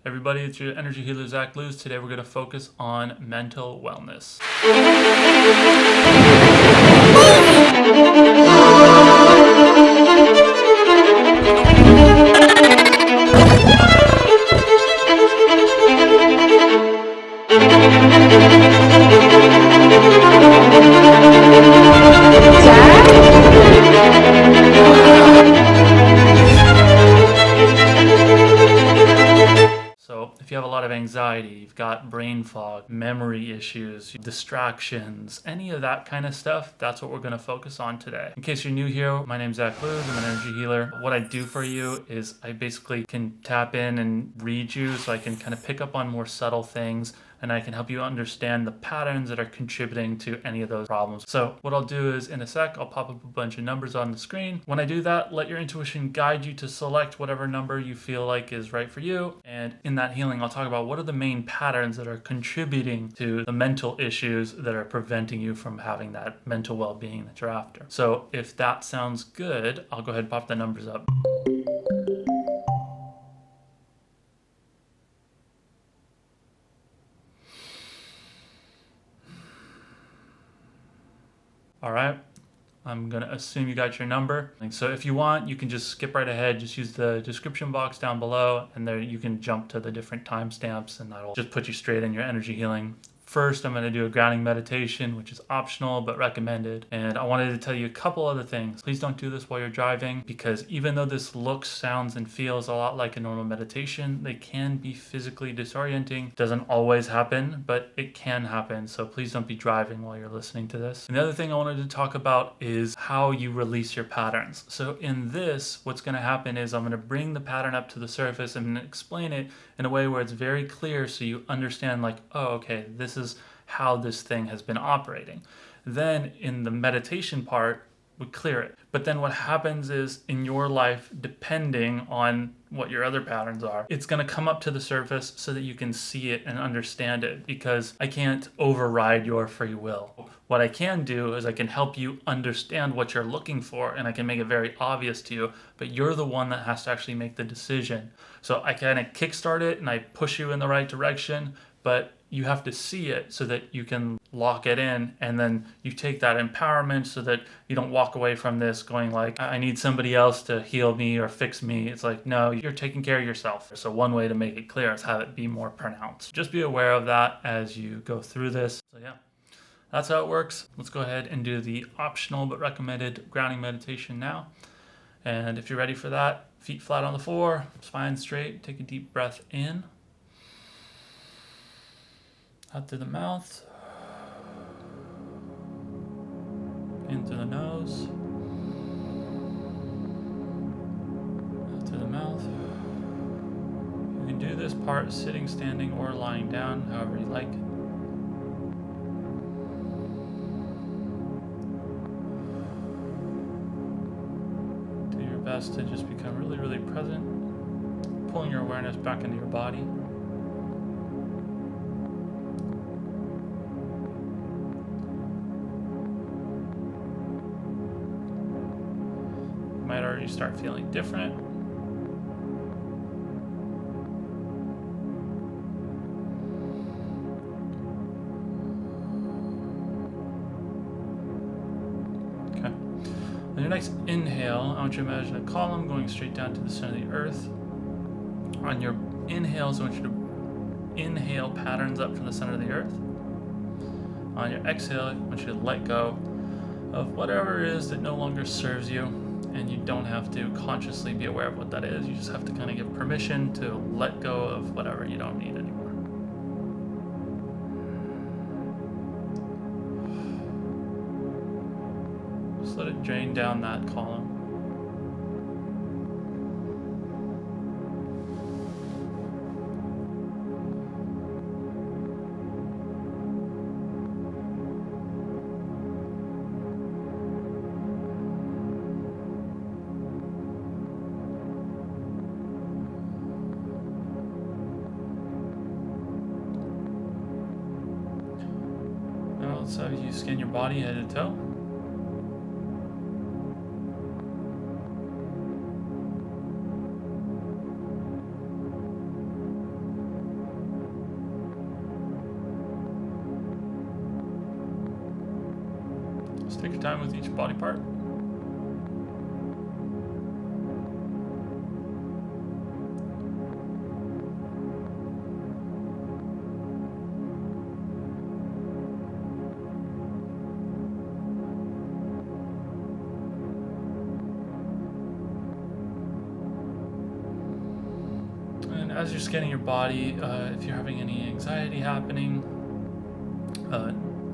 Everybody, it's your energy healer, Zach Luz. Today we're going to focus on mental wellness. So if you have a lot of anxiety, you've got brain fog, memory issues, distractions, any of that kind of stuff, that's what we're going to focus on today. In case you're new here, my name's Zach Luz. I'm an energy healer. What I do for you is I basically can tap in and read you, so I can kind of pick up on more subtle things, and I can help you understand the patterns that are contributing to any of those problems. So what I'll do is in a sec, I'll pop up a bunch of numbers on the screen. When I do that, let your intuition guide you to select whatever number you feel like is right for you. And in that healing, I'll talk about what are the main patterns that are contributing to the mental issues that are preventing you from having that mental well-being that you're after. So if that sounds good, I'll go ahead and pop the numbers up. All right, I'm gonna assume you got your number. So if you want, you can just skip right ahead, just use the description box down below, and there you can jump to the different timestamps, and that'll just put you straight in your energy healing. First, I'm going to do a grounding meditation, which is optional but recommended. And I wanted to tell you a couple other things. Please don't do this while you're driving, because even though this looks, sounds, and feels a lot like a normal meditation, they can be physically disorienting. Doesn't always happen, but it can happen. So please don't be driving while you're listening to this. And the other thing I wanted to talk about is how you release your patterns. So in this, what's going to happen is I'm going to bring the pattern up to the surface and explain it in a way where it's very clear, so you understand, like, oh, okay, this is how this thing has been operating. Then in the meditation part, we clear it. But then what happens is in your life, depending on what your other patterns are, it's going to come up to the surface so that you can see it and understand it, because I can't override your free will. What I can do is I can help you understand what you're looking for, and I can make it very obvious to you, but you're the one that has to actually make the decision. So I kind of kickstart it and I push you in the right direction, but you have to see it so that you can lock it in, and then you take that empowerment so that you don't walk away from this going like, I need somebody else to heal me or fix me. It's like, no, you're taking care of yourself. So one way to make it clear is have it be more pronounced. Just be aware of that as you go through this. So yeah, that's how it works. Let's go ahead and do the optional but recommended grounding meditation now. And if you're ready for that, feet flat on the floor, spine straight, take a deep breath in. Out through the mouth, in through the nose, out through the mouth. You can do this part sitting, standing, or lying down, however you like. Do your best to just become really, really present, pulling your awareness back into your body. Might already start feeling different. Okay. On your next inhale, I want you to imagine a column going straight down to the center of the earth. On your inhales, I want you to inhale patterns up from the center of the earth. On your exhale, I want you to let go of whatever it is that no longer serves you. And you don't have to consciously be aware of what that is. You just have to kind of give permission to let go of whatever you don't need anymore. Just let it drain down that column. So you scan your body head to toe. Take your time with each body part. And as you're scanning your body, if you're having any anxiety happening,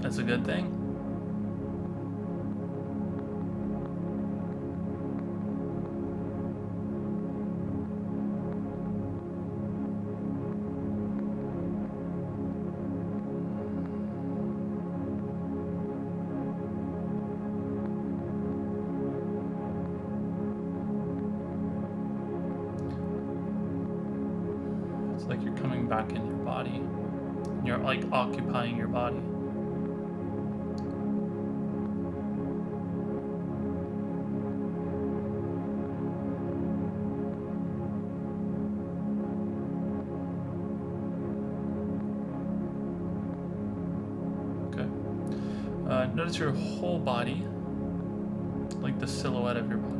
that's a good thing. It's like you're coming back in your body. You're like occupying your body. Okay. Notice your whole body, like the silhouette of your body.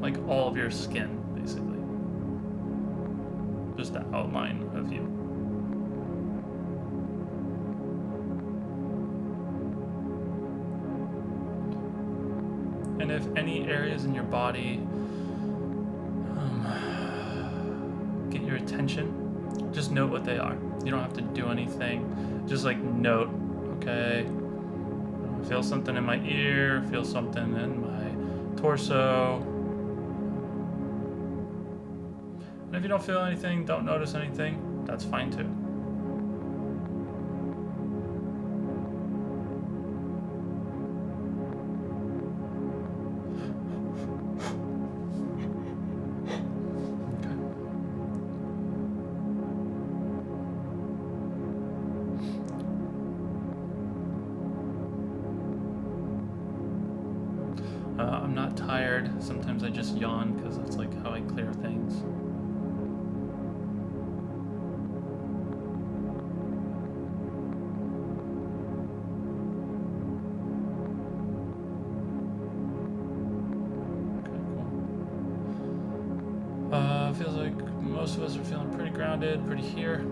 Like all of your skin, basically. Just the outline of you. And if any areas in your body get your attention, just note what they are. You don't have to do anything. Just like note, okay, I feel something in my ear, feel something in my torso. And if you don't feel anything, don't notice anything, that's fine too. I'm not tired. Sometimes I just yawn because that's like how I clear things. Feels like most of us are feeling pretty grounded, pretty here.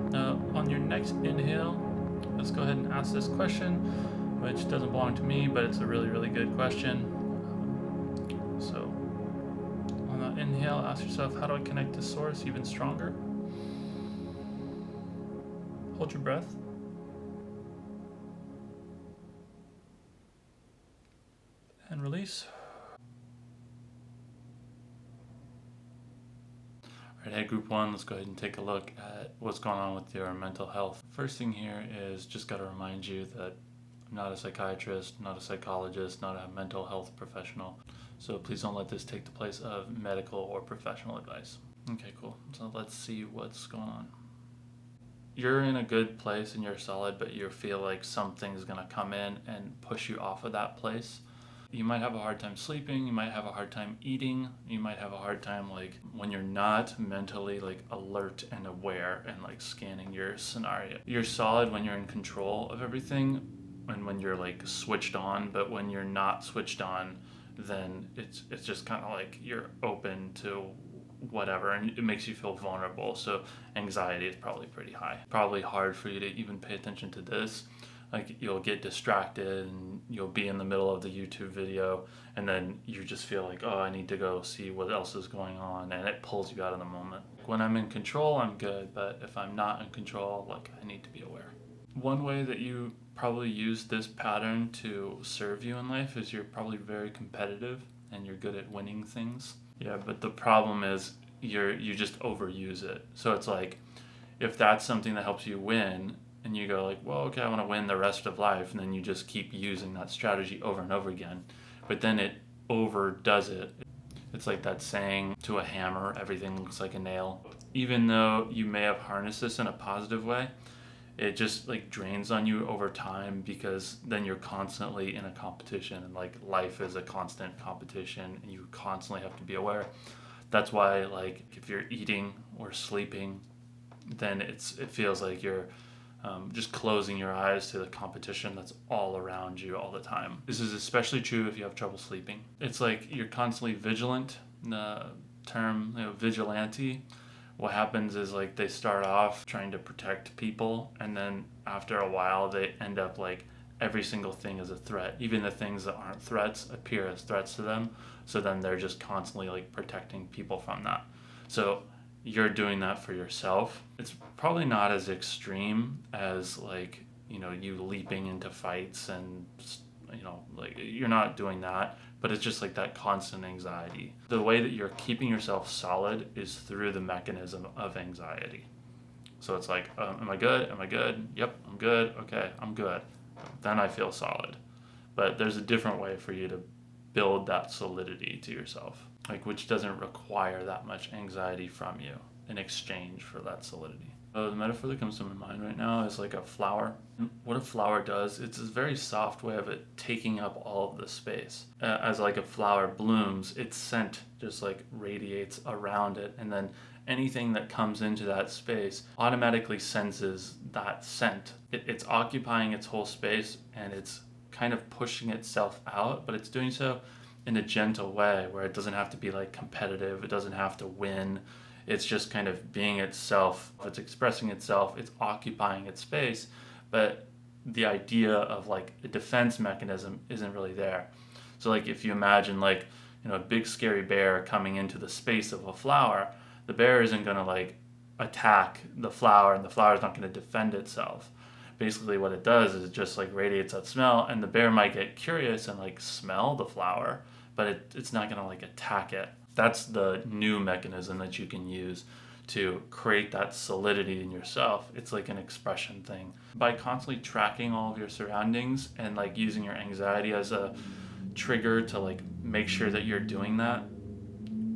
On your next inhale, let's go ahead and ask this question, which doesn't belong to me, but it's a really, really good question. So, on that inhale, ask yourself, how do I connect to source even stronger? Hold your breath. And release. Alright, hey group one, let's go ahead and take a look at what's going on with your mental health. First thing here is just got to remind you that I'm not a psychiatrist, not a psychologist, not a mental health professional. So please don't let this take the place of medical or professional advice. Okay, cool. So let's see what's going on. You're in a good place and you're solid, but you feel like something's going to come in and push you off of that place. You might have a hard time sleeping, you might have a hard time eating, you might have a hard time like when you're not mentally like alert and aware and like scanning your scenario. You're solid when you're in control of everything and when you're like switched on, but when you're not switched on, then it's just kind of like you're open to whatever and it makes you feel vulnerable. So anxiety is probably pretty high. Probably hard for you to even pay attention to this. Like you'll get distracted and you'll be in the middle of the YouTube video and then you just feel like, oh, I need to go see what else is going on, and it pulls you out of the moment. When I'm in control, I'm good, but if I'm not in control, like I need to be aware. One way that you probably use this pattern to serve you in life is you're probably very competitive and you're good at winning things. Yeah, but the problem is you just overuse it. So it's like if that's something that helps you win, and you go like, well, okay, I want to win the rest of life, and then you just keep using that strategy over and over again, but then it overdoes it. It's like that saying, to a hammer, everything looks like a nail. Even though you may have harnessed this in a positive way, it just like drains on you over time because then you're constantly in a competition, and like life is a constant competition and you constantly have to be aware. That's why like if you're eating or sleeping then it feels like you're just closing your eyes to the competition that's all around you all the time. This is especially true if you have trouble sleeping. It's like you're constantly vigilant. The term, vigilante, what happens is like they start off trying to protect people, and then after a while they end up like every single thing is a threat. Even the things that aren't threats appear as threats to them. So then they're just constantly like protecting people from that. So you're doing that for yourself. It's probably not as extreme as like, you leaping into fights and, like you're not doing that, but it's just like that constant anxiety. The way that you're keeping yourself solid is through the mechanism of anxiety. So it's like, am I good? Am I good? Yep, I'm good. Okay, I'm good. Then I feel solid. But there's a different way for you to build that solidity to yourself, like which doesn't require that much anxiety from you in exchange for that solidity. The metaphor that comes to my mind right now is like a flower. What a flower does, it's a very soft way of it taking up all of the space. As like a flower blooms, its scent just like radiates around it, and then anything that comes into that space automatically senses that scent. It's occupying its whole space, and it's kind of pushing itself out, but it's doing so in a gentle way where it doesn't have to be like competitive, it doesn't have to win. It's just kind of being itself, it's expressing itself, it's occupying its space, but the idea of like a defense mechanism isn't really there. So like if you imagine like, a big scary bear coming into the space of a flower, the bear isn't going to like attack the flower, and the flower is not going to defend itself. Basically what it does is it just like radiates that smell, and the bear might get curious and like smell the flower, but it's not going to like attack it. That's the new mechanism that you can use to create that solidity in yourself. It's like an expression thing. By constantly tracking all of your surroundings and like using your anxiety as a trigger to like make sure that you're doing that,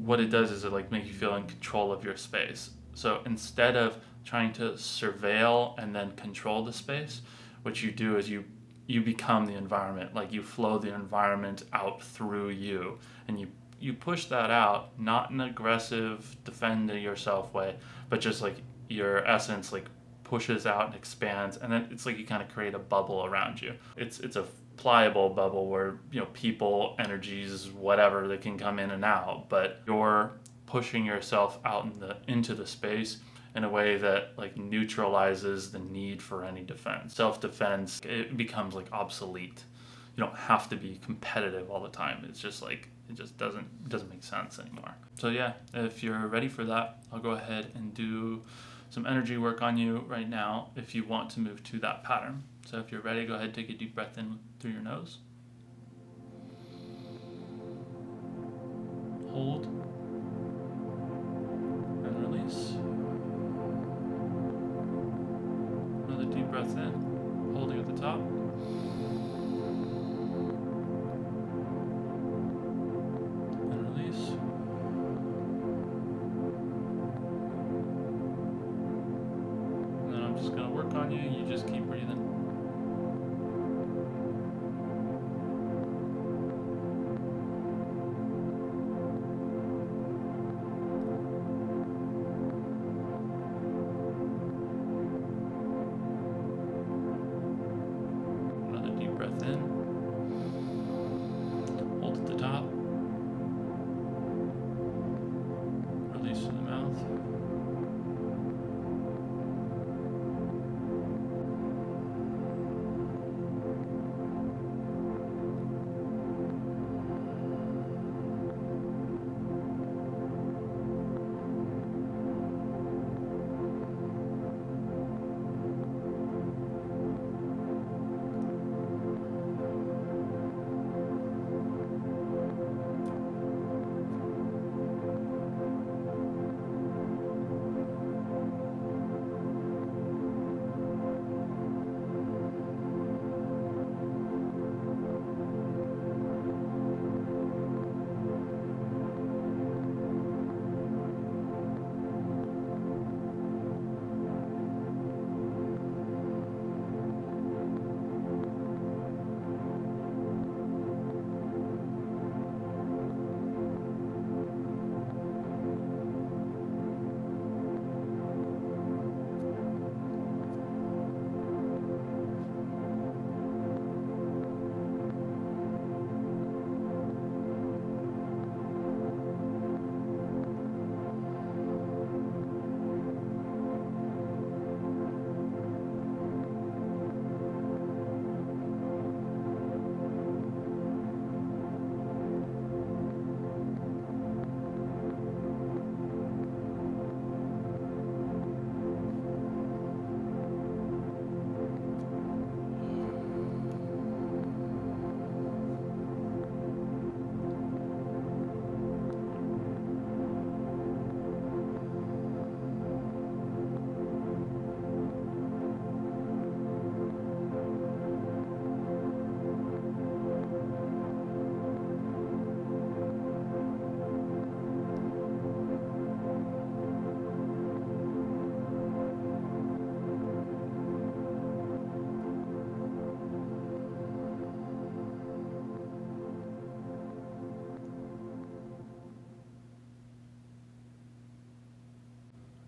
what it does is it like make you feel in control of your space. So instead of trying to surveil and then control the space, what you do is you become the environment. Like you flow the environment out through you, and you push that out, not in an aggressive defend yourself way, but just like your essence like pushes out and expands, and then it's like you kind of create a bubble around you. It's a pliable bubble where people, energies, whatever, they can come in and out, but you're pushing yourself out into the space in a way that like neutralizes the need for any defense. Self-defense, it becomes like obsolete. You don't have to be competitive all the time. It's just like it just doesn't make sense anymore. So yeah, if you're ready for that, I'll go ahead and do some energy work on you right now if you want to move to that pattern. So if you're ready, go ahead and take a deep breath in through your nose. Hold. And release. Another deep breath in, holding at the top. And release. And then I'm just going to work on you. You just keep breathing.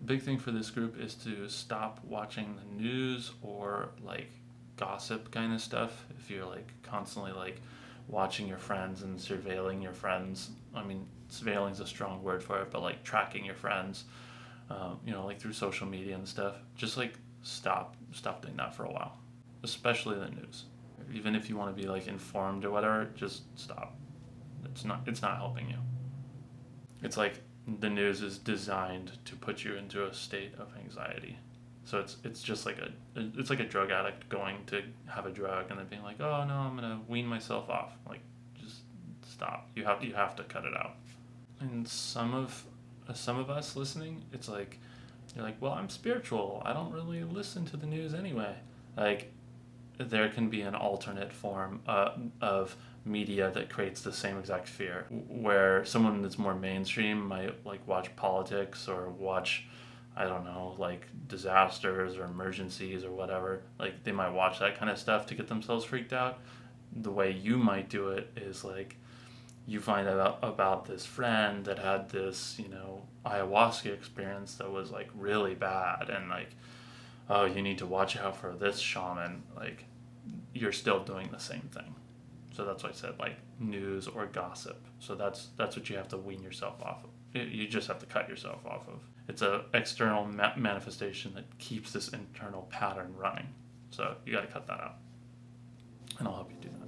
big thing for this group is to stop watching the news or like gossip kind of stuff. If you're like constantly like watching your friends and surveilling your friends, I mean, surveilling is a strong word for it, but like tracking your friends, like through social media and stuff, just like stop doing that for a while, especially the news. Even if you want to be like informed or whatever, just stop. It's not helping you. It's like the news is designed to put you into a state of anxiety. So it's just like a drug addict going to have a drug and then being like, oh no, I'm gonna wean myself off. Like, just stop. You have to cut it out. And some of us listening, it's like you're like, well, I'm spiritual. I don't really listen to the news anyway. Like, there can be an alternate form of media that creates the same exact fear, where someone that's more mainstream might like watch politics or watch, I don't know, like disasters or emergencies or whatever. Like, they might watch that kind of stuff to get themselves freaked out. The way you might do it is like, you find out about this friend that had this, ayahuasca experience that was like really bad, and like, oh, you need to watch out for this shaman. Like, you're still doing the same thing. So that's why I said like news or gossip. So that's what you have to wean yourself off of. You just have to cut yourself off of. It's a external manifestation that keeps this internal pattern running. So you got to cut that out, and I'll help you do that.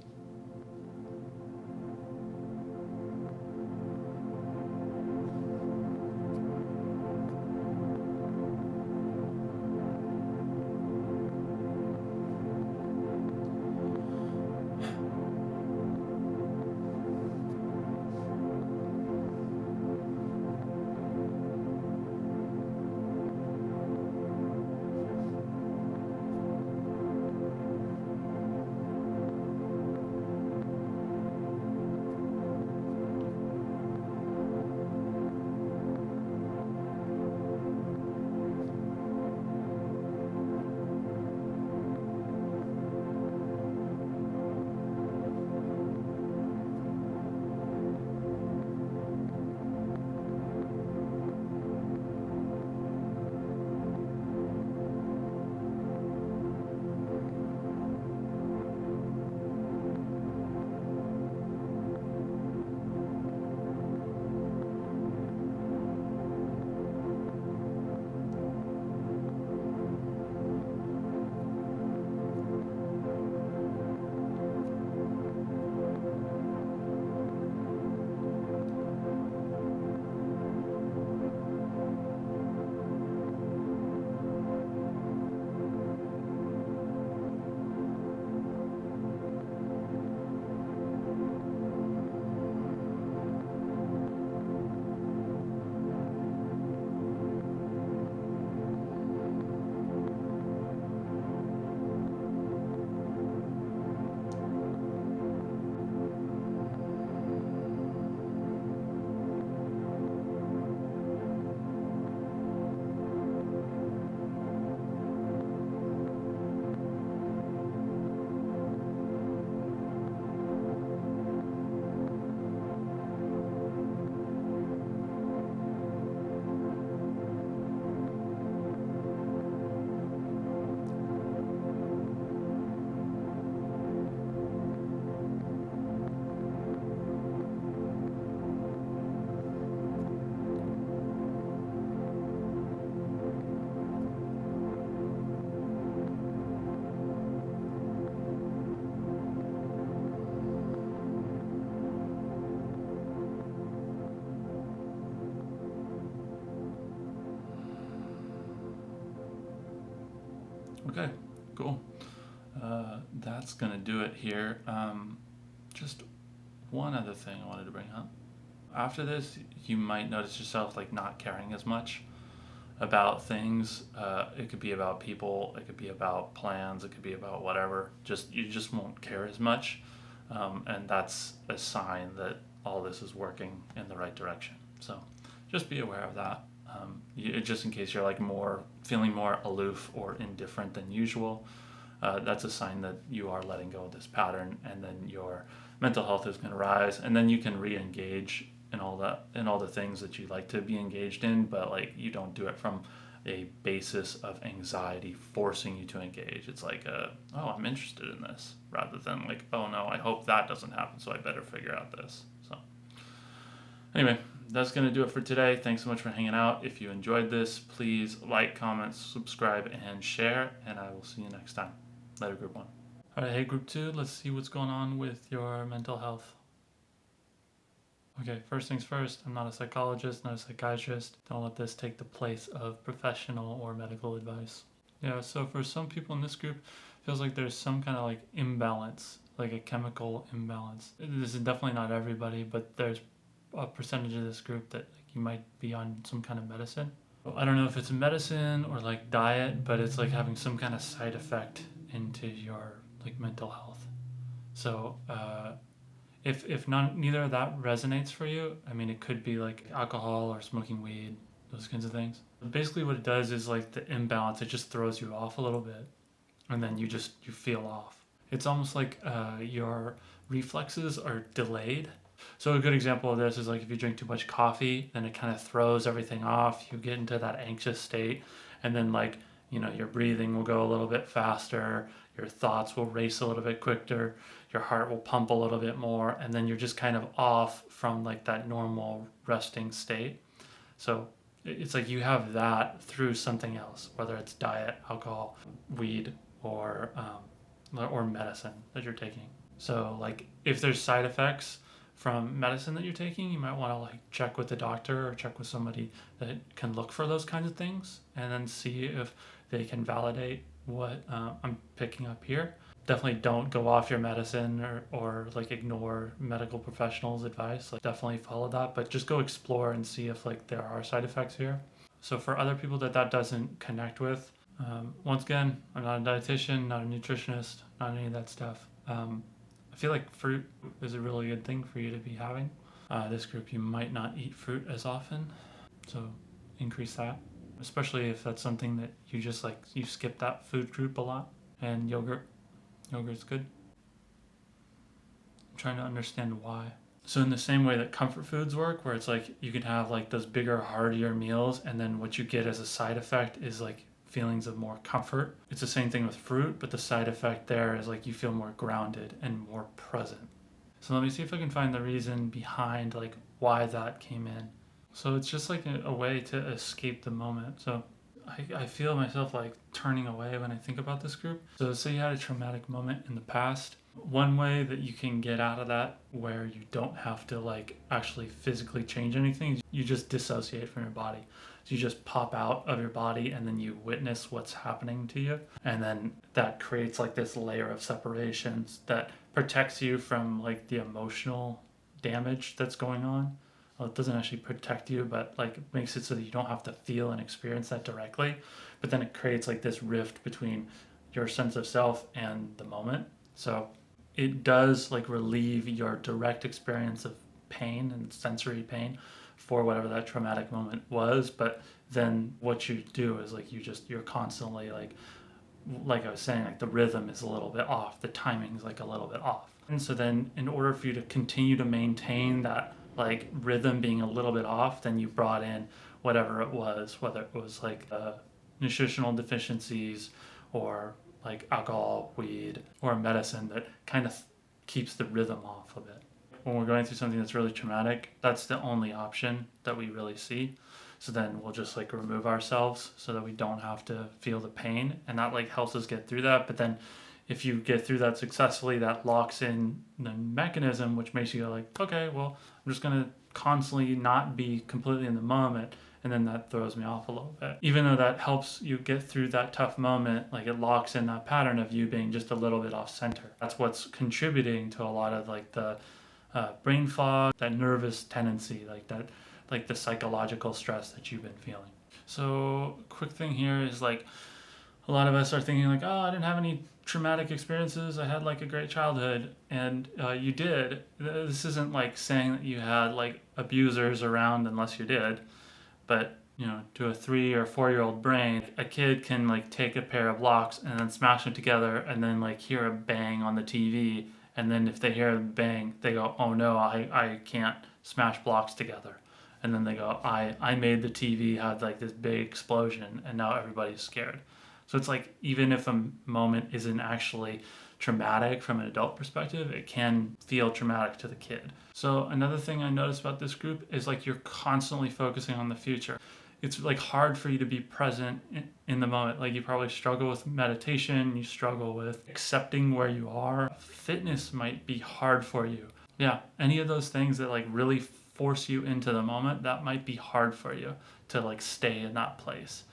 Okay, cool. That's going to do it here. Just one other thing I wanted to bring up. After this, you might notice yourself like not caring as much about things. It could be about people, it could be about plans, it could be about whatever. You just won't care as much, and that's a sign that all this is working in the right direction. So just be aware of that. Just in case you're like feeling more aloof or indifferent than usual, that's a sign that you are letting go of this pattern, and then your mental health is going to rise, and then you can re-engage in all the things that you like to be engaged in, but like you don't do it from a basis of anxiety forcing you to engage. It's like, oh, I'm interested in this, rather than like, oh no, I hope that doesn't happen, so I better figure out this. So anyway, that's going to do it for today. Thanks so much for hanging out. If you enjoyed this, please like, comment, subscribe, and share, and I will see you next time. Later, Group 1. All right, hey, Group 2, let's see what's going on with your mental health. Okay, first things first, I'm not a psychologist, not a psychiatrist. Don't let this take the place of professional or medical advice. Yeah, so for some people in this group, it feels like there's some kind of like imbalance, like a chemical imbalance. This is definitely not everybody, but there's a percentage of this group that like, you might be on some kind of medicine. I don't know if it's medicine or like diet, but it's like having some kind of side effect into your like mental health. So, if neither of that resonates for you, I mean, it could be like alcohol or smoking weed, those kinds of things. Basically what it does is like the imbalance, it just throws you off a little bit, and then you feel off. It's almost like your reflexes are delayed. So a good example of this is like if you drink too much coffee, then it kind of throws everything off. You get into that anxious state, and then like, your breathing will go a little bit faster, your thoughts will race a little bit quicker, your heart will pump a little bit more, and then you're just kind of off from like that normal resting state. So it's like you have that through something else, whether it's diet, alcohol, weed, or medicine that you're taking. So like if there's side effects from medicine that you're taking, you might want to like check with the doctor or check with somebody that can look for those kinds of things, and then see if they can validate what I'm picking up here. Definitely don't go off your medicine or like ignore medical professionals' advice. Like definitely follow that, but just go explore and see if like there are side effects here. So for other people that doesn't connect with, once again, I'm not a dietitian, not a nutritionist, not any of that stuff. I feel like fruit is a really good thing for you to be having. This group, you might not eat fruit as often, so increase that. Especially if that's something that you just like, you skip that food group a lot. And yogurt's good. I'm trying to understand why. So in the same way that comfort foods work, where it's like you can have like those bigger, heartier meals, and then what you get as a side effect is like feelings of more comfort. It's the same thing with fruit, but the side effect there is like you feel more grounded and more present. So let me see if I can find the reason behind like why that came in. So it's just like a way to escape the moment. So I feel myself like turning away when I think about this group. So say you had a traumatic moment in the past. One way that you can get out of that, where you don't have to like actually physically change anything, is you just dissociate from your body. So you just pop out of your body and then you witness what's happening to you. And then that creates like this layer of separations that protects you from like the emotional damage that's going on. Well, it doesn't actually protect you, but like makes it so that you don't have to feel and experience that directly. But then it creates like this rift between your sense of self and the moment. So it does like relieve your direct experience of pain and sensory pain for whatever that traumatic moment was. But then what you do is like you're constantly like I was saying, like the rhythm is a little bit off, the timing is like a little bit off. And so then in order for you to continue to maintain that like rhythm being a little bit off, then you brought in whatever it was, whether it was like nutritional deficiencies or like alcohol, weed, or medicine that kind of keeps the rhythm off a bit. When we're going through something that's really traumatic, that's the only option that we really see. So then we'll just like remove ourselves so that we don't have to feel the pain, and that like helps us get through that. But then if you get through that successfully, that locks in the mechanism, which makes you go like, okay, well, I'm just going to constantly not be completely in the moment. And then that throws me off a little bit. Even though that helps you get through that tough moment, like it locks in that pattern of you being just a little bit off center. That's what's contributing to a lot of like the brain fog, that nervous tendency, like the psychological stress that you've been feeling. So quick thing here is like a lot of us are thinking like, oh, I didn't have any traumatic experiences. I had like a great childhood. And you did. This isn't like saying that you had like abusers around unless you did. But, to a 3 or 4 year old brain, a kid can like take a pair of blocks and then smash them together and then like hear a bang on the TV. And then if they hear a bang, they go, oh no, I can't smash blocks together. and then they go, I made the TV have like this big explosion and now everybody's scared. So it's like, even if a moment isn't actually traumatic from an adult perspective, it can feel traumatic to the kid. So another thing I noticed about this group is like you're constantly focusing on the future. It's like hard for you to be present in the moment. Like you probably struggle with meditation, you struggle with accepting where you are. Fitness might be hard for you. Yeah, any of those things that like really force you into the moment, that might be hard for you to like stay in that place.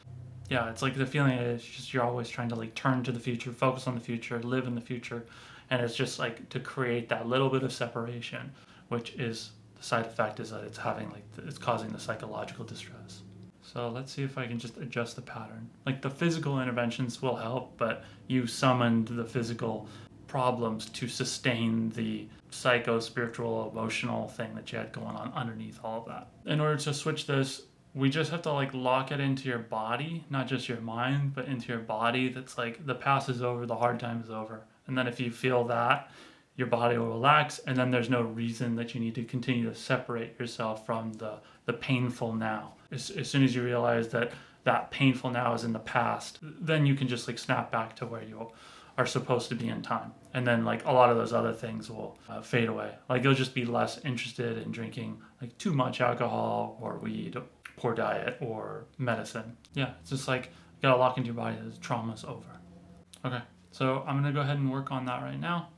Yeah, it's like the feeling is just you're always trying to like turn to the future, focus on the future, live in the future, and it's just like to create that little bit of separation, which is the side effect is that it's having like it's causing the psychological distress. So let's see if I can just adjust the pattern. Like the physical interventions will help, but you summoned the physical problems to sustain the psycho, spiritual, emotional thing that you had going on underneath all of that. In order to switch this, we just have to like lock it into your body, not just your mind, but into your body. That's like the past is over, the hard time is over. And then if you feel that, your body will relax, and then there's no reason that you need to continue to separate yourself from the painful now. As soon as you realize that that painful now is in the past, then you can just like snap back to where you are supposed to be in time. And then like a lot of those other things will fade away. Like you'll just be less interested in drinking like too much alcohol or weed, poor diet or medicine. Yeah, it's just like you gotta lock into your body that the trauma's over. Okay, so I'm gonna go ahead and work on that right now.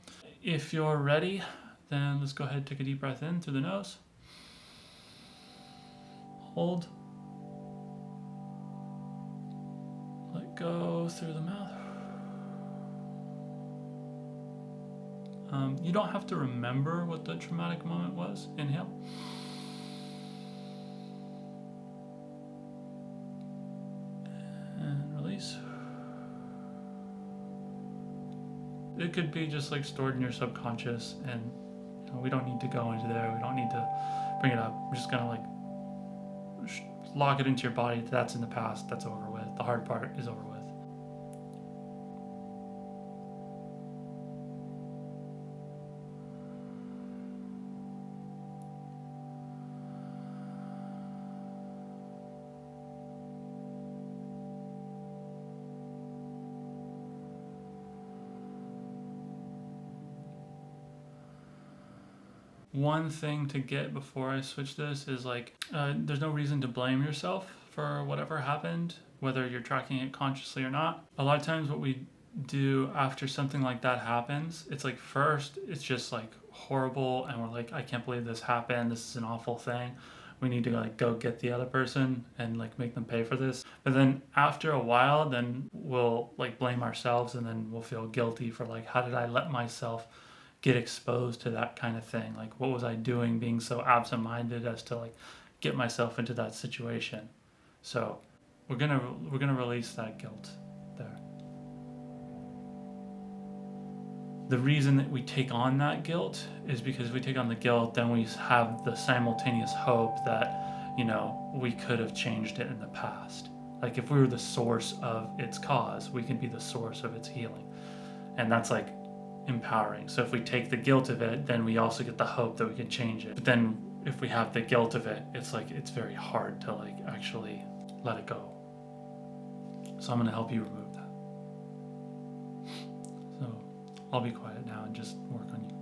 If you're ready, then let's go ahead and take a deep breath in through the nose. Hold. Let go through the mouth. You don't have to remember what the traumatic moment was. Inhale. And release. It could be just like stored in your subconscious, and we don't need to go into there. We don't need to bring it up. We're just gonna like lock it into your body. That's in the past. That's over with. The hard part is over with. One thing to get before I switch this is like, there's no reason to blame yourself for whatever happened, whether you're tracking it consciously or not. A lot of times what we do after something like that happens, it's like first it's just like horrible and we're like, I can't believe this happened. This is an awful thing. We need to like go get the other person and like make them pay for this. But then after a while, then we'll like blame ourselves, and then we'll feel guilty for like, how did I let myself get exposed to that kind of thing? Like, what was I doing being so absent-minded as to like get myself into that situation? So we're gonna release that guilt there. The reason that we take on that guilt is because if we take on the guilt, then we have the simultaneous hope that, we could have changed it in the past. Like if we were the source of its cause, we can be the source of its healing. And that's like empowering. So if we take the guilt of it, then we also get the hope that we can change it. But then if we have the guilt of it, it's like it's very hard to like actually let it go. So I'm going to help you remove that. So I'll be quiet now and just work on you.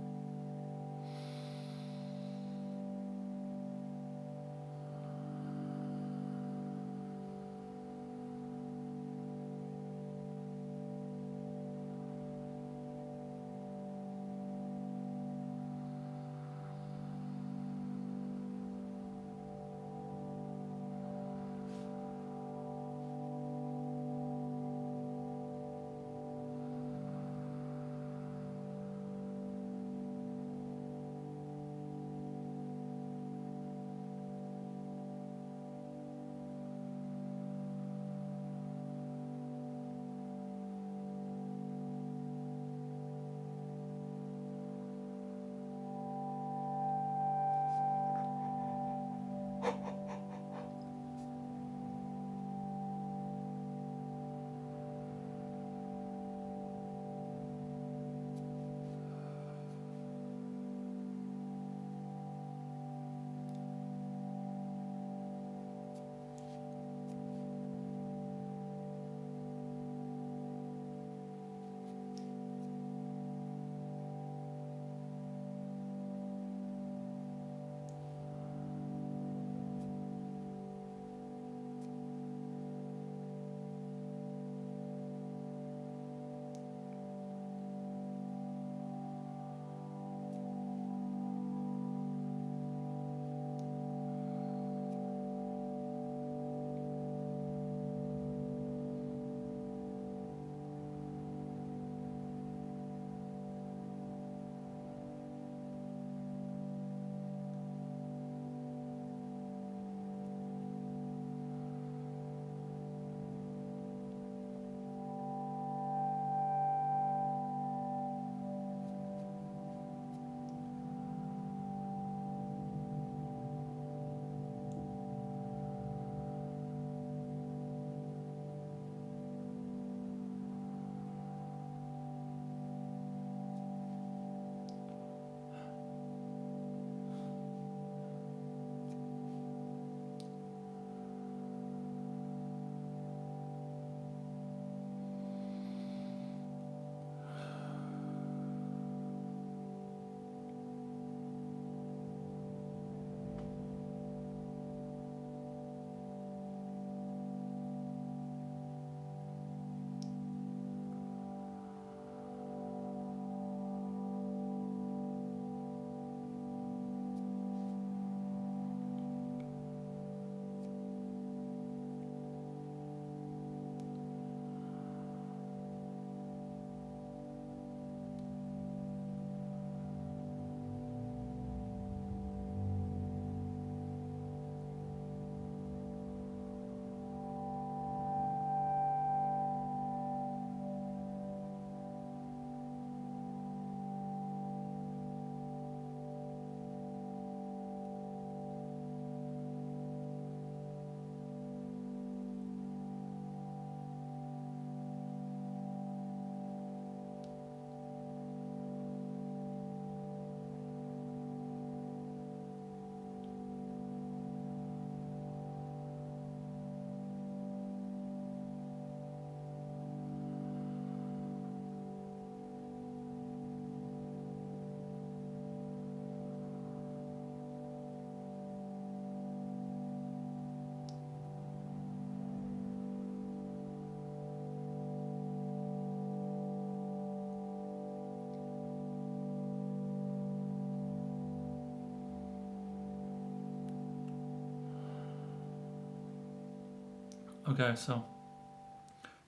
Okay, so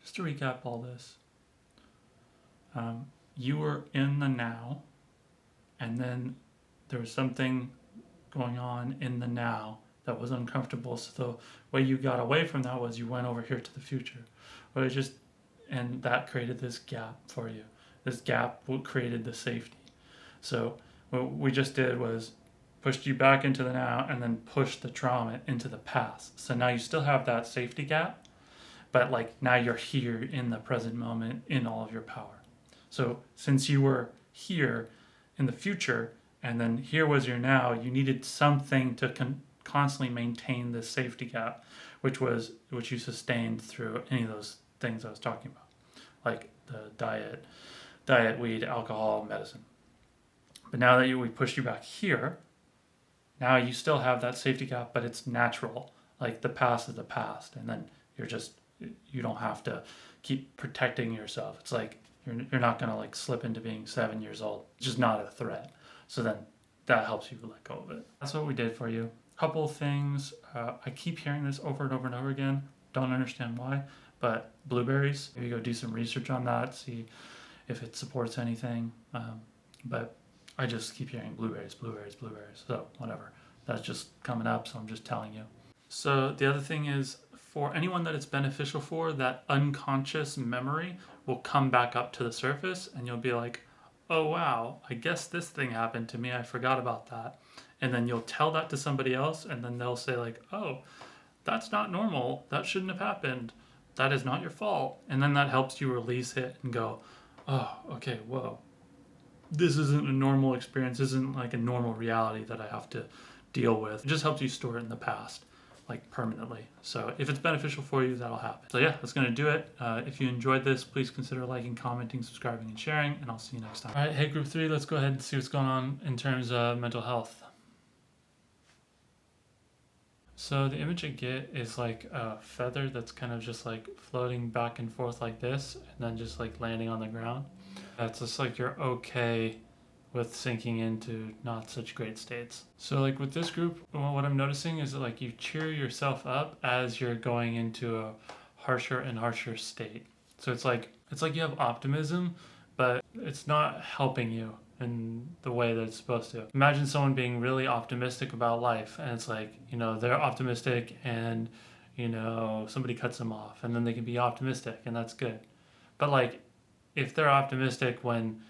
just to recap all this, you were in the now, and then there was something going on in the now that was uncomfortable. So the way you got away from that was you went over here to the future, but and that created this gap for you. This gap created the safety. So what we just did was pushed you back into the now and then pushed the trauma into the past. So now you still have that safety gap, but like now you're here in the present moment in all of your power. So since you were here in the future and then here was your now, you needed something to constantly maintain this safety gap, which you sustained through any of those things I was talking about, like the diet, weed, alcohol, medicine. But now that we pushed you back here, now you still have that safety gap, but it's natural. Like the past is the past, and then you don't have to keep protecting yourself. It's like you're not gonna like slip into being 7 years old. It's just not a threat. So then that helps you let go of it. That's what we did for you. Couple things. I keep hearing this over and over and over again. Don't understand why, but blueberries. Maybe go do some research on that. See if it supports anything. But I just keep hearing blueberries. So whatever. That's just coming up, so I'm just telling you. So the other thing is, for anyone that it's beneficial for, that unconscious memory will come back up to the surface and you'll be like, oh wow, I guess this thing happened to me. I forgot about that. And then you'll tell that to somebody else and then they'll say like, oh, that's not normal. That shouldn't have happened. That is not your fault. And then that helps you release it and go, oh, okay, whoa. This isn't a normal experience. This isn't like a normal reality that I have to deal with. It just helps you store it in the past, like permanently. So if it's beneficial for you, that'll happen. So yeah, that's going to do it. If you enjoyed this, please consider liking, commenting, subscribing, and sharing, and I'll see you next time. All right, hey, group 3, let's go ahead and see what's going on in terms of mental health. So the image I get is like a feather that's kind of just like floating back and forth like this, and then just like landing on the ground. It's just like you're okay with sinking into not such great states. So like with this group, what I'm noticing is that like you cheer yourself up as you're going into a harsher and harsher state. So it's like you have optimism, but it's not helping you in the way that it's supposed to. Imagine someone being really optimistic about life, and it's like, they're optimistic and, somebody cuts them off, and then they can be optimistic, and that's good. But like, if they're optimistic when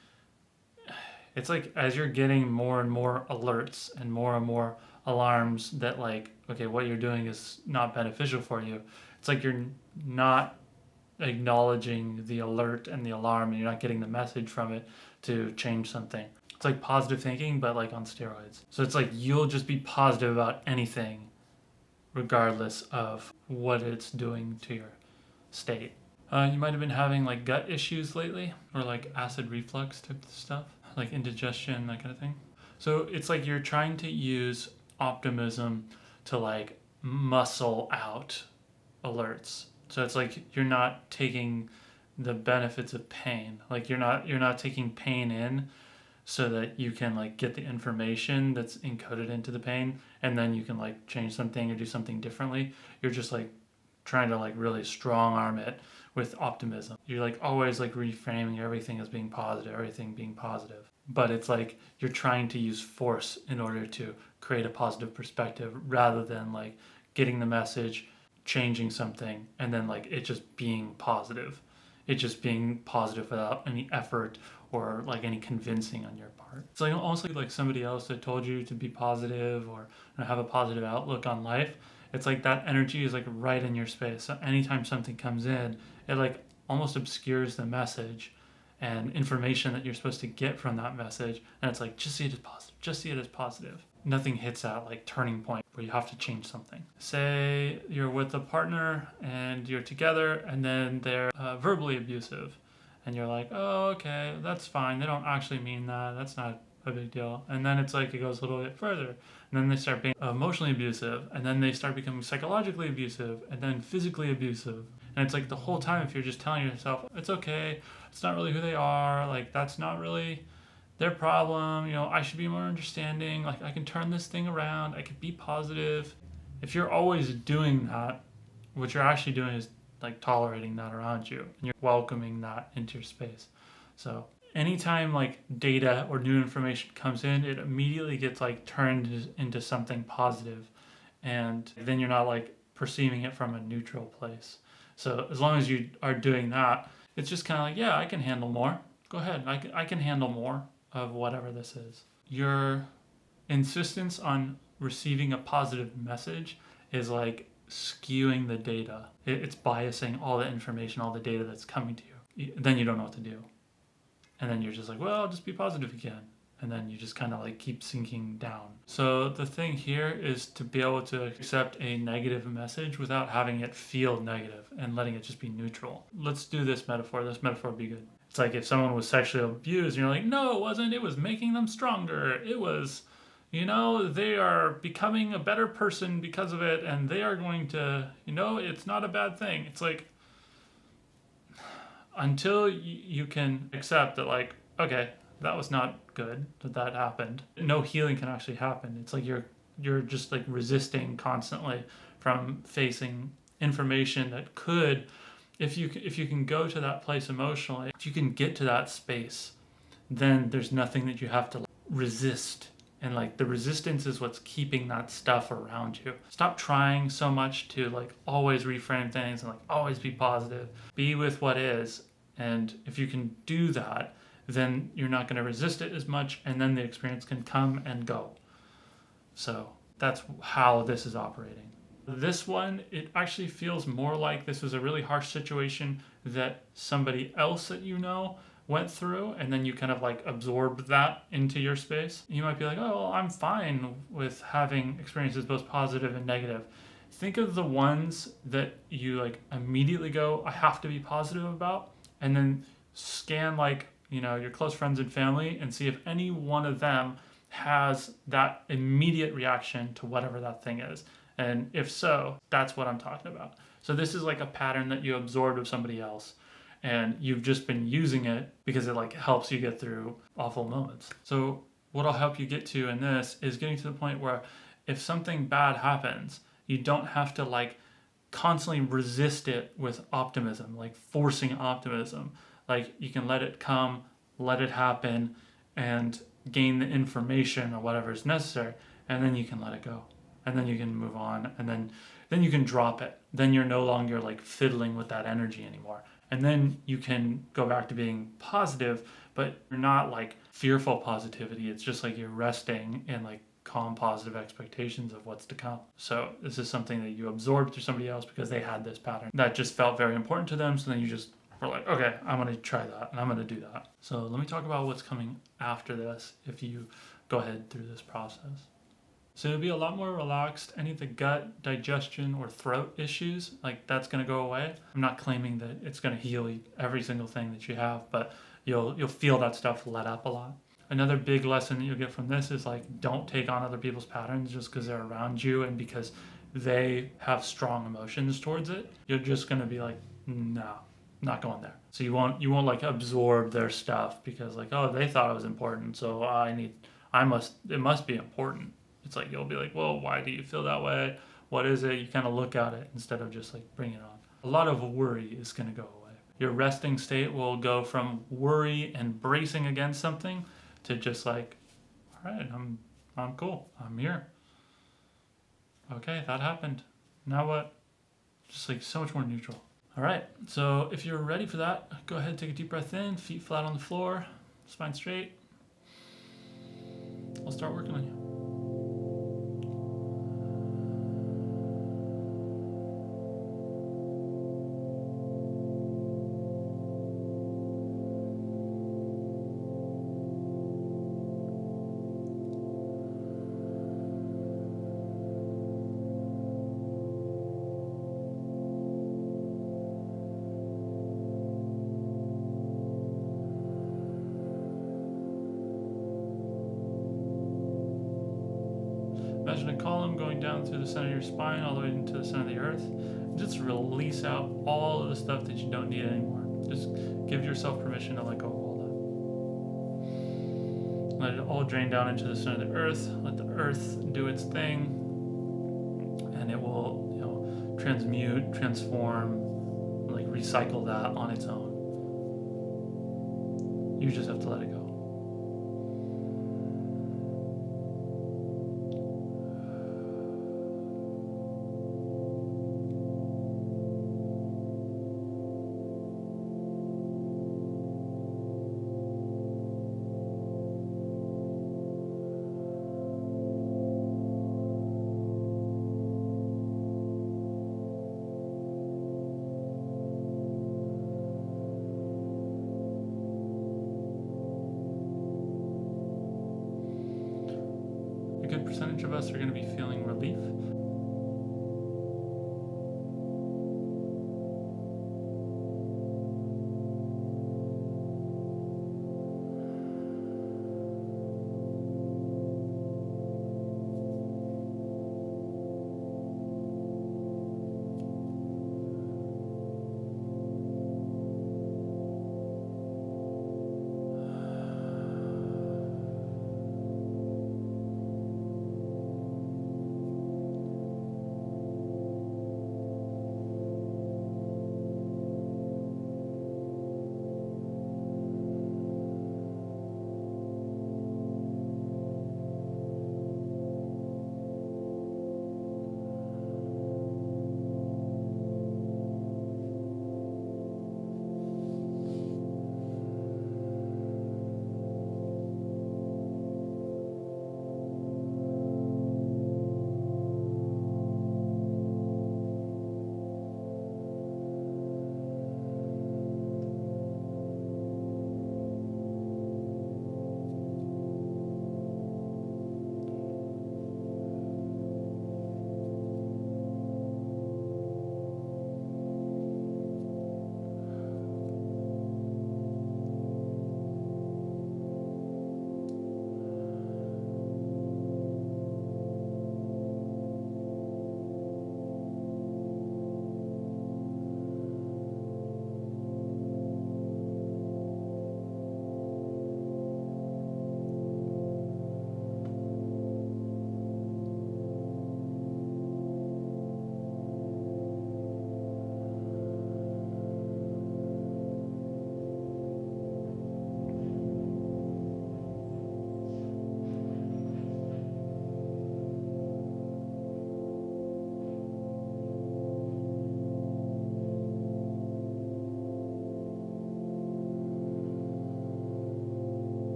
it's like as you're getting more and more alerts and more alarms that like, okay, what you're doing is not beneficial for you, it's like you're not acknowledging the alert and the alarm, and you're not getting the message from it to change something. It's like positive thinking, but like on steroids. So it's like you'll just be positive about anything regardless of what it's doing to your state. You might have been having like gut issues lately, or like acid reflux type of stuff, like indigestion, that kind of thing. So it's like you're trying to use optimism to like muscle out alerts. So it's like you're not taking the benefits of pain. Like you're not taking pain in so that you can like get the information that's encoded into the pain, and then you can like change something or do something differently. You're just like trying to like really strong arm it with optimism. You're like always like reframing everything as being positive, everything being positive. But it's like you're trying to use force in order to create a positive perspective rather than like getting the message, changing something, and then like it just being positive. It just being positive without any effort or like any convincing on your part. It's like almost like somebody else that told you to be positive or have a positive outlook on life. It's like that energy is like right in your space. So anytime something comes in, it like almost obscures the message and information that you're supposed to get from that message. And it's like, just see it as positive. Just see it as positive. Nothing hits that like turning point where you have to change something. Say you're with a partner and you're together, and then they're verbally abusive. And you're like, oh, okay, that's fine. They don't actually mean that. That's not a big deal. And then it's like it goes a little bit further. And then they start being emotionally abusive. And then they start becoming psychologically abusive. And then physically abusive. And it's like the whole time, if you're just telling yourself, it's okay, it's not really who they are, like that's not really their problem, I should be more understanding, like I can turn this thing around, I could be positive. If you're always doing that, what you're actually doing is like tolerating that around you, and you're welcoming that into your space. So anytime like data or new information comes in, it immediately gets like turned into something positive, and then you're not like perceiving it from a neutral place. So as long as you are doing that, it's just kind of like, yeah, I can handle more. Go ahead, I can handle more of whatever this is. Your insistence on receiving a positive message is like skewing the data. It's biasing all the information, all the data that's coming to you. Then you don't know what to do. And then you're just like, well, I'll just be positive again. And then you just kind of like keep sinking down. So the thing here is to be able to accept a negative message without having it feel negative and letting it just be neutral. Let's do this metaphor. This metaphor would be good. It's like if someone was sexually abused and you're like, no, it wasn't. It was making them stronger. It was, they are becoming a better person because of it, and they are going to, it's not a bad thing. It's like, until you can accept that, like, okay, that was not good that happened, no healing can actually happen. It's like you're just like resisting constantly from facing information that could, if you can go to that place emotionally, if you can get to that space, then there's nothing that you have to resist. And like the resistance is what's keeping that stuff around you. Stop trying so much to like always reframe things and like always be positive. Be with what is. And if you can do that, then you're not going to resist it as much, and then the experience can come and go. So that's how this is operating. This one, it actually feels more like this was a really harsh situation that somebody else that went through, and then you kind of like absorbed that into your space. You might be like, oh, well, I'm fine with having experiences both positive and negative. Think of the ones that you like immediately go, I have to be positive about, and then scan like, your close friends and family and see if any one of them has that immediate reaction to whatever that thing is. And if so, that's what I'm talking about. So this is like a pattern that you absorbed of somebody else, and you've just been using it because it like helps you get through awful moments. So what I'll help you get to in this is getting to the point where if something bad happens, you don't have to like constantly resist it with optimism, like forcing optimism. Like you can let it come, let it happen, and gain the information or whatever is necessary, and then you can let it go. And then you can move on, and then you can drop it. Then you're no longer like fiddling with that energy anymore. And then you can go back to being positive, but you're not like fearful positivity. It's just like you're resting in like calm, positive expectations of what's to come. So this is something that you absorbed through somebody else because they had this pattern that just felt very important to them. So then you just were like, okay, I'm going to try that and I'm going to do that. So let me talk about what's coming after this if you go ahead through this process. So you'll be a lot more relaxed. Any of the gut, digestion, or throat issues, like that's going to go away. I'm not claiming that it's going to heal every single thing that you have, but you'll feel that stuff let up a lot. Another big lesson that you'll get from this is like, don't take on other people's patterns just because they're around you and because they have strong emotions towards it. You're just going to be like, no, not going there. So you won't like absorb their stuff because like, oh, they thought it was important, so it must be important. It's like you'll be like, well, why do you feel that way? What is it? You kind of look at it instead of just like bring it on. A lot of worry is going to go away. Your resting state will go from worry and bracing against something to just like, all right, I'm cool. I'm here. Okay, that happened. Now what? Just like so much more neutral. All right, so if you're ready for that, go ahead, take a deep breath in, feet flat on the floor, spine straight. I'll start working on you. Imagine a column going down through the center of your spine all the way into the center of the earth. Just release out all of the stuff that you don't need anymore. Just give yourself permission to let go of all that. Let it all drain down into the center of the earth. Let the earth do its thing. And it will, transmute, transform, like recycle that on its own. You just have to let it go. A good percentage of us are going to be feeling relief.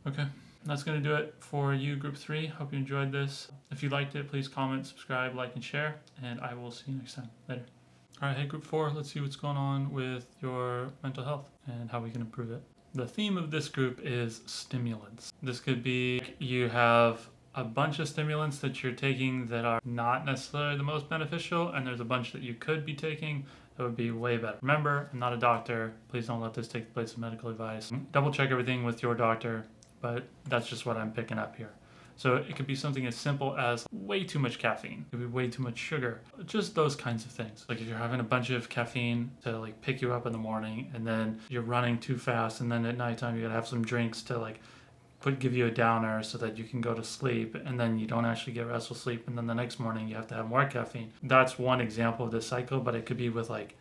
Okay, that's going to do it for you, Group 3. Hope you enjoyed this. If you liked it, please comment, subscribe, like, and share, and I will see you next time. Later. All right, hey, Group 4, let's see what's going on with your mental health and how we can improve it. The theme of this group is stimulants. This could be you have a bunch of stimulants that you're taking that are not necessarily the most beneficial, and there's a bunch that you could be taking that would be way better. Remember, I'm not a doctor. Please don't let this take the place of medical advice. Double check everything with your doctor, but that's just what I'm picking up here. So it could be something as simple as way too much caffeine. It could be way too much sugar. Just those kinds of things. Like if you're having a bunch of caffeine to like pick you up in the morning, and then you're running too fast, and then at nighttime you gotta have some drinks to like give you a downer so that you can go to sleep, and then you don't actually get restful sleep, and then the next morning you have to have more caffeine. That's one example of this cycle, but it could be with like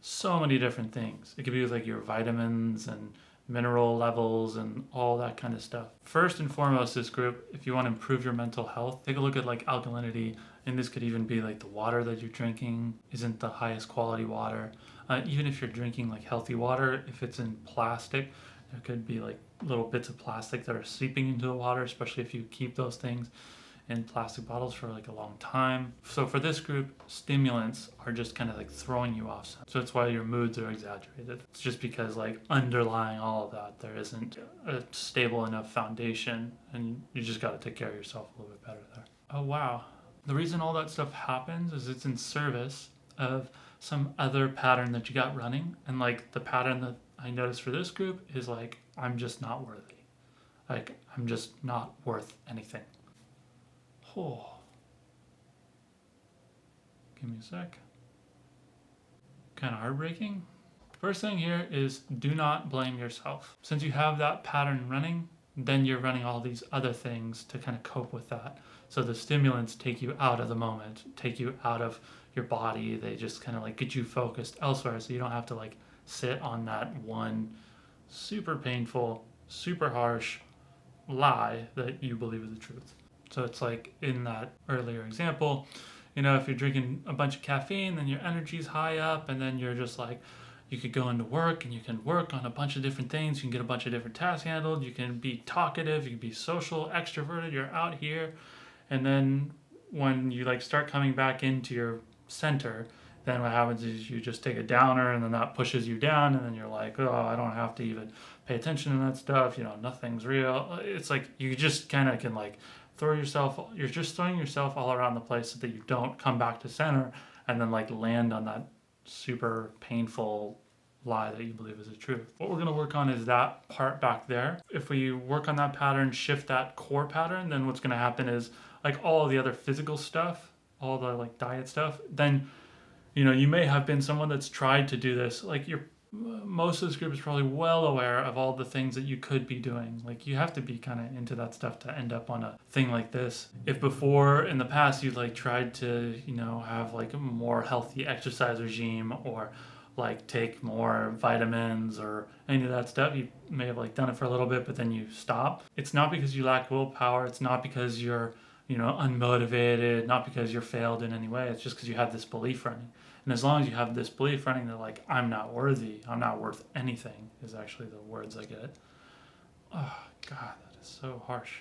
so many different things. It could be with like your vitamins and mineral levels and all that kind of stuff. First and foremost, this group, if you want to improve your mental health, take a look at like alkalinity, and this could even be like the water that you're drinking isn't the highest quality water. Even if you're drinking like healthy water, if it's in plastic, there could be like little bits of plastic that are seeping into the water, especially if you keep those things in plastic bottles for like a long time. So for this group, stimulants are just kind of like throwing you off. So that's why your moods are exaggerated. It's just because like underlying all of that, there isn't a stable enough foundation, and you just got to take care of yourself a little bit better there. Oh wow. The reason all that stuff happens is it's in service of some other pattern that you got running. And like the pattern that I noticed for this group is like, I'm just not worthy. Like I'm just not worth anything. Oh. Give me a sec. Kind of heartbreaking. First thing here is do not blame yourself. Since you have that pattern running, then you're running all these other things to kind of cope with that. So the stimulants take you out of the moment, take you out of your body. They just kind of like get you focused elsewhere, so you don't have to like sit on that one super painful, super harsh lie that you believe is the truth. So it's like in that earlier example, if you're drinking a bunch of caffeine, then your energy's high up, and then you're just like, you could go into work and you can work on a bunch of different things. You can get a bunch of different tasks handled. You can be talkative. You can be social, extroverted. You're out here. And then when you like start coming back into your center, then what happens is you just take a downer, and then that pushes you down, and then you're like, oh, I don't have to even pay attention to that stuff. Nothing's real. It's like you just kind of can like you're just throwing yourself all around the place so that you don't come back to center and then like land on that super painful lie that you believe is the truth. What we're going to work on is that part back there. If we work on that pattern, shift that core pattern, then what's going to happen is like all the other physical stuff, all the like diet stuff, then you may have been someone that's tried to do this. Like most of this group is probably well aware of all the things that you could be doing. Like you have to be kind of into that stuff to end up on a thing like this. If before in the past you like tried to, have like a more healthy exercise regime, or like take more vitamins or any of that stuff, you may have like done it for a little bit, but then you stop. It's not because you lack willpower. It's not because you're, unmotivated, not because you're failed in any way. It's just because you have this belief running. And as long as you have this belief running that like, I'm not worthy, I'm not worth anything, is actually the words I get. Oh, God, that is so harsh.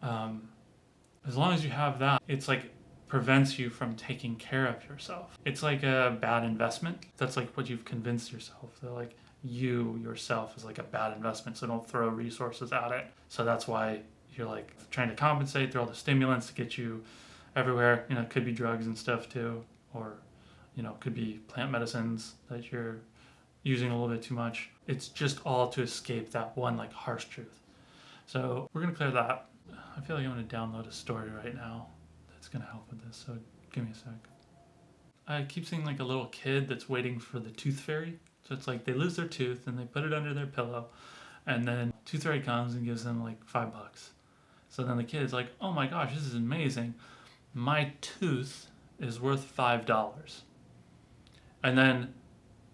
As long as you have that, it's like prevents you from taking care of yourself. It's like a bad investment. That's like what you've convinced yourself. That like you yourself is like a bad investment, so don't throw resources at it. So that's why you're like trying to compensate through all the stimulants to get you everywhere. It could be drugs and stuff too, or could be plant medicines that you're using a little bit too much. It's just all to escape that one like harsh truth. So we're gonna clear that. I feel like I'm gonna download a story right now that's gonna help with this, so give me a sec. I keep seeing like a little kid that's waiting for the tooth fairy. So it's like they lose their tooth and they put it under their pillow, and then tooth fairy comes and gives them like $5. So then the kid's like, oh my gosh, this is amazing. My tooth is worth $5. And then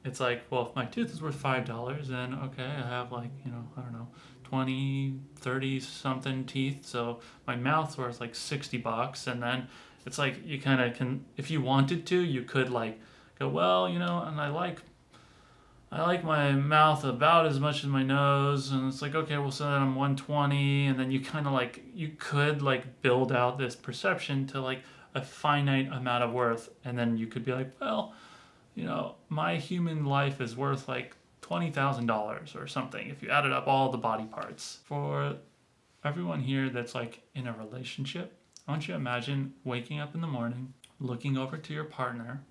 it's like, well, if my tooth is worth $5, then okay, I have like, I don't know, 20, 30 something teeth. So my mouth's worth like $60. And then it's like, you kind of can, if you wanted to, you could like go, well, and I I like my mouth about as much as my nose, and it's like, okay, well, so then I'm 120, and then you kind of like, you could like build out this perception to like a finite amount of worth, and then you could be like, well, my human life is worth like $20,000 or something if you added up all the body parts. For everyone here that's like in a relationship, I want you to imagine waking up in the morning, looking over to your partner,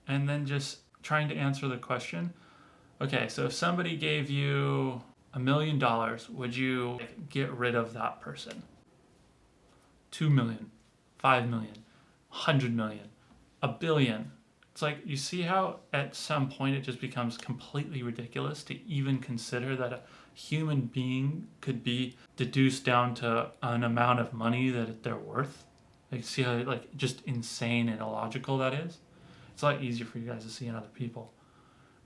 and then just trying to answer the question, okay, so if somebody gave you $1,000,000, would you get rid of that person? 2 million, 5 million, 100 million, a billion. It's like, you see how at some point it just becomes completely ridiculous to even consider that a human being could be deduced down to an amount of money that they're worth? Like, see how like just insane and illogical that is? It's a lot easier for you guys to see in other people.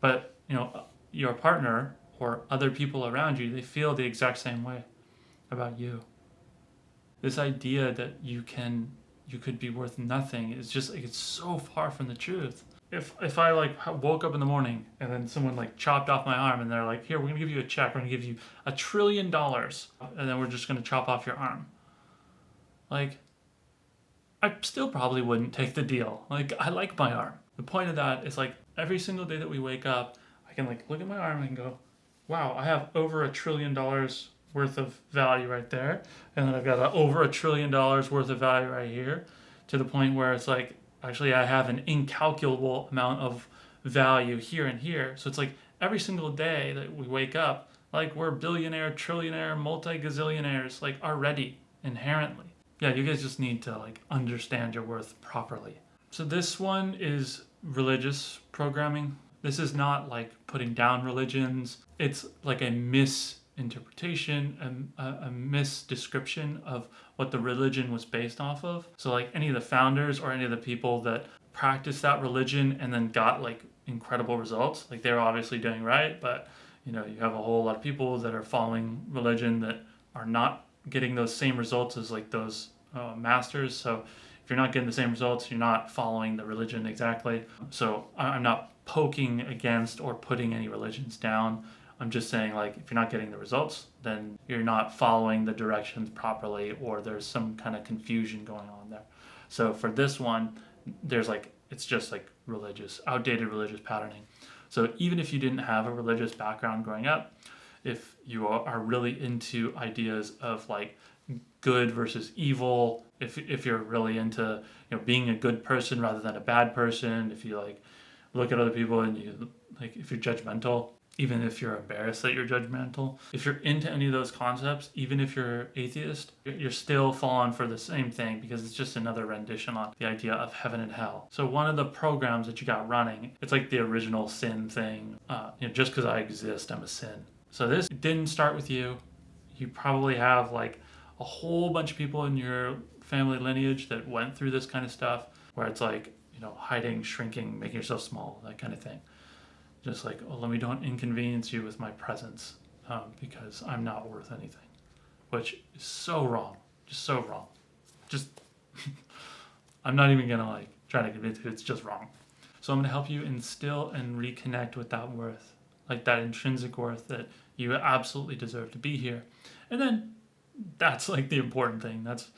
But, your partner or other people around you, they feel the exact same way about you. This idea that you could be worth nothing is just like, it's so far from the truth. If I like woke up in the morning and then someone like chopped off my arm and they're like, here, we're gonna give you a check, we're gonna give you $1 trillion, and then we're just gonna chop off your arm. Like, I still probably wouldn't take the deal. Like, I like my arm. The point of that is like every single day that we wake up, I can like look at my arm and go, wow, I have over $1 trillion worth of value right there. And then I've got over $1 trillion worth of value right here, to the point where it's like, actually, I have an incalculable amount of value here and here. So it's like every single day that we wake up, like we're billionaire, trillionaire, multi-gazillionaires, like already inherently. Yeah, you guys just need to like understand your worth properly. So this one is religious programming. This is not like putting down religions. It's like a misinterpretation, a misdescription of what the religion was based off of. So like any of the founders or any of the people that practiced that religion and then got like incredible results, like they're obviously doing right, but you have a whole lot of people that are following religion that are not getting those same results as like those masters. So if you're not getting the same results, you're not following the religion exactly. So I'm not poking against or putting any religions down. I'm just saying, like, if you're not getting the results, then you're not following the directions properly, or there's some kind of confusion going on there. So for this one, it's just like outdated religious patterning. So even if you didn't have a religious background growing up, if you are really into ideas of like good versus evil, if you're really into being a good person rather than a bad person, if you like look at other people and you like, if you're judgmental, even if you're embarrassed that you're judgmental, if you're into any of those concepts, even if you're atheist, you're still falling for the same thing, because it's just another rendition on the idea of heaven and hell. So one of the programs that you got running, it's like the original sin thing. Just because I exist, I'm a sin. So this didn't start with you. You probably have like a whole bunch of people in your family lineage that went through this kind of stuff, where it's like, hiding, shrinking, making yourself small, that kind of thing. Just like, oh, let me don't inconvenience you with my presence, because I'm not worth anything, which is so wrong, just so wrong. Just, I'm not even gonna like try to convince you, it's just wrong. So I'm gonna help you instill and reconnect with that worth, like that intrinsic worth that you absolutely deserve to be here. And then that's like the important thing. That's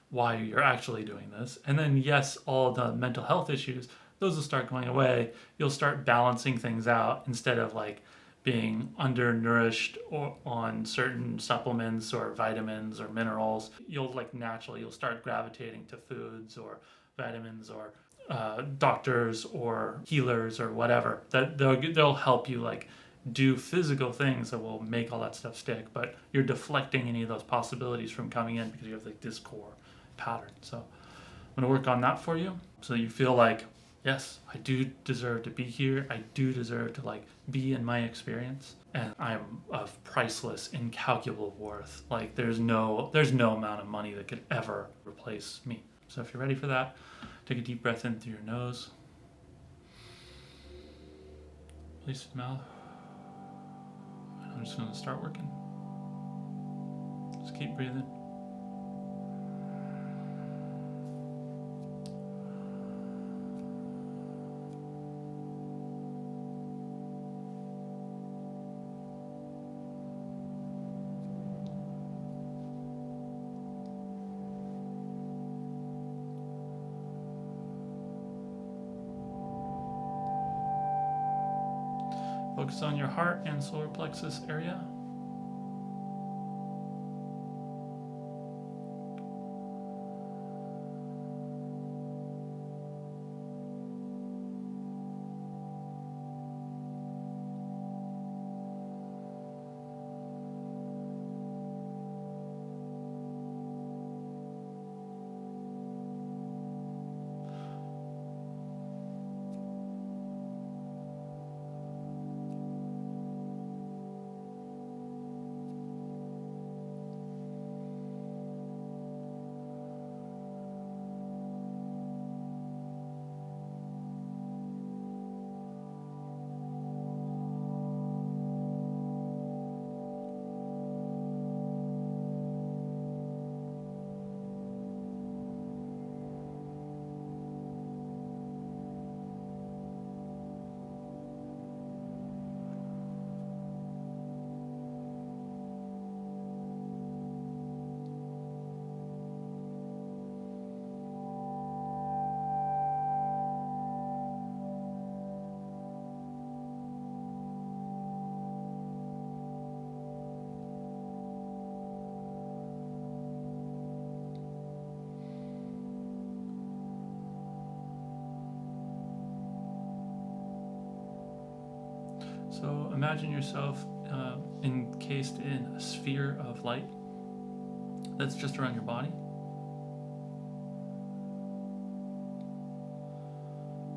why you're actually doing this. And then yes, all the mental health issues, those will start going away. You'll start balancing things out instead of like being undernourished or on certain supplements or vitamins or minerals. You'll start gravitating to foods or vitamins or doctors or healers or whatever. That they'll help you like do physical things that will make all that stuff stick, but you're deflecting any of those possibilities from coming in because you have like this core pattern. So I'm going to work on that for you so that you feel like, yes, I do deserve to be here. I do deserve to like be in my experience, and I'm of priceless, incalculable worth. Like there's no amount of money that could ever replace me. So if you're ready for that, take a deep breath in through your nose. Release the mouth. And I'm just going to start working. Just keep breathing. Focus on your heart and solar plexus area. So imagine yourself encased in a sphere of light that's just around your body.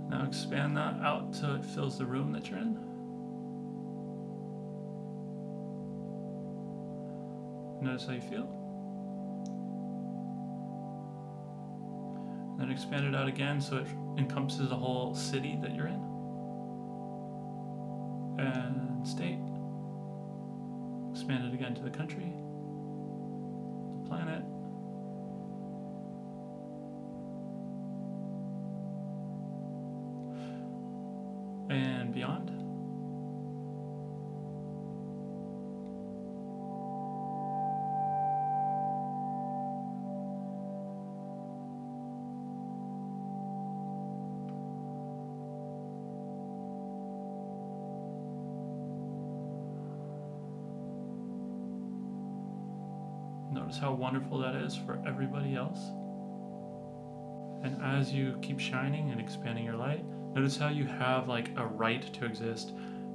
Now expand that out till it fills the room that you're in. Notice how you feel. And then expand it out again so it encompasses a whole city that you're in. And state. Expand it again to the country, the planet, and beyond. Notice how wonderful that is for everybody else. And as you keep shining and expanding your light, notice how you have like a right to exist.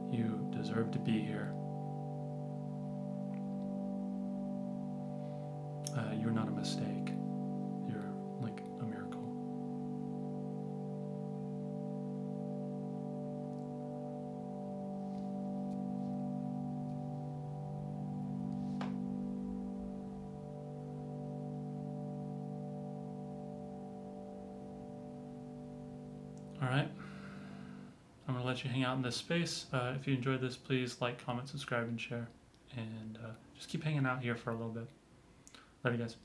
You deserve to be here. You're not a mistake. You're like a miracle. All right, I'm going to let you hang out in this space. If you enjoyed this, please like, comment, subscribe, and share. And just keep hanging out here for a little bit. Love you guys.